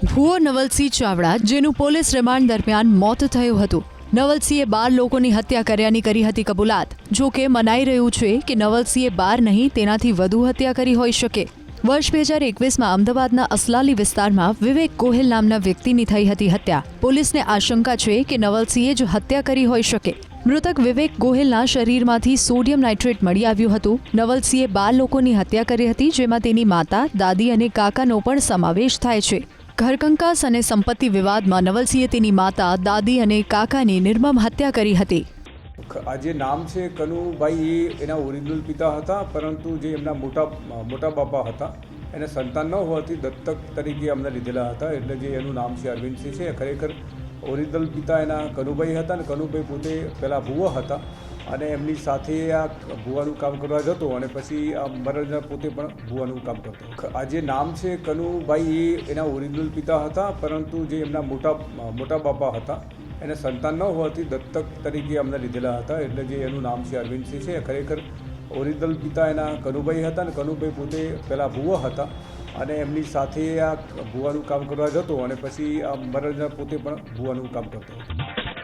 ભુવો નવલસિંહ ચાવડા, જેનું police remand દરમિયાન મોત થયું હતું. નવલસિંહે 12 લોકોની હત્યા કર્યાની કરી હતી કબૂલાત. જો કે મનાઈ રહ્યું છે કે નવલસિંહે 12 નહીં તેનાથી વધુ હત્યા કરી હોઈ શકે. વર્ષ 2021માં અમદાવાદના અસલાલી વિસ્તારમાં વિવેક ગોહિલ નામના વ્યક્તિની થઈ હતી હત્યા. પોલીસને આશંકા છે કે નવલસિંહે જ હત્યા કરી હોઈ શકે. મૃતક વિવેક ગોહિલના શરીરમાંથી સોડિયમ નાઇટ્રેટ મળી આવ્યું હતું. નવલસિંહે 12 લોકોની હત્યા કરી હતી, જેમાં તેની માતા, દાદી અને કાકાનો પણ સમાવેશ થાય છે. ઘરકંકાસ અને સંપત્તિ વિવાદમાં નવલસિંહે તેની માતા, દાદી અને કાકાની નિર્મમ હત્યા કરી હતી. આ જે નામ છે કનુભાઈ, એ એના ઓરિજિનલ પિતા હતા, પરંતુ જે એમના મોટા બાપા હતા એને સંતાન ન હોવાથી દત્તક તરીકે અમને લીધેલા હતા. એટલે જે એનું નામ છે અરવિંદસિંહ છે. ખરેખર ઓરિજિનલ પિતા એના કનુભાઈ હતા અને કનુભાઈ પોતે પહેલાં ભુવા હતા અને એમની સાથે આ ભુવાનું કામ કરવા જતો અને પછી આ મરણના પોતે પણ ભુવાનું કામ કરતો. આ જે નામ છે કનુભાઈ, એ એના ઓરિજિનલ પિતા હતા, પરંતુ જે એમના મોટા બાપા હતા એને સંતાન ન હોવાથી દત્તક તરીકે અમને લીધેલા હતા. એટલે જે એનું નામ છે અરવિંદસિંહ છે. ખરેખર ઓરિજિનલ પિતા એના કનુભાઈ હતા અને કનુભાઈ પોતે પહેલાં ભુવા હતા અને એમની સાથે આ ભુવાનું કામ કરવા જતો અને પછી આ મરણના પોતે પણ ભુવાનું કામ કરતો.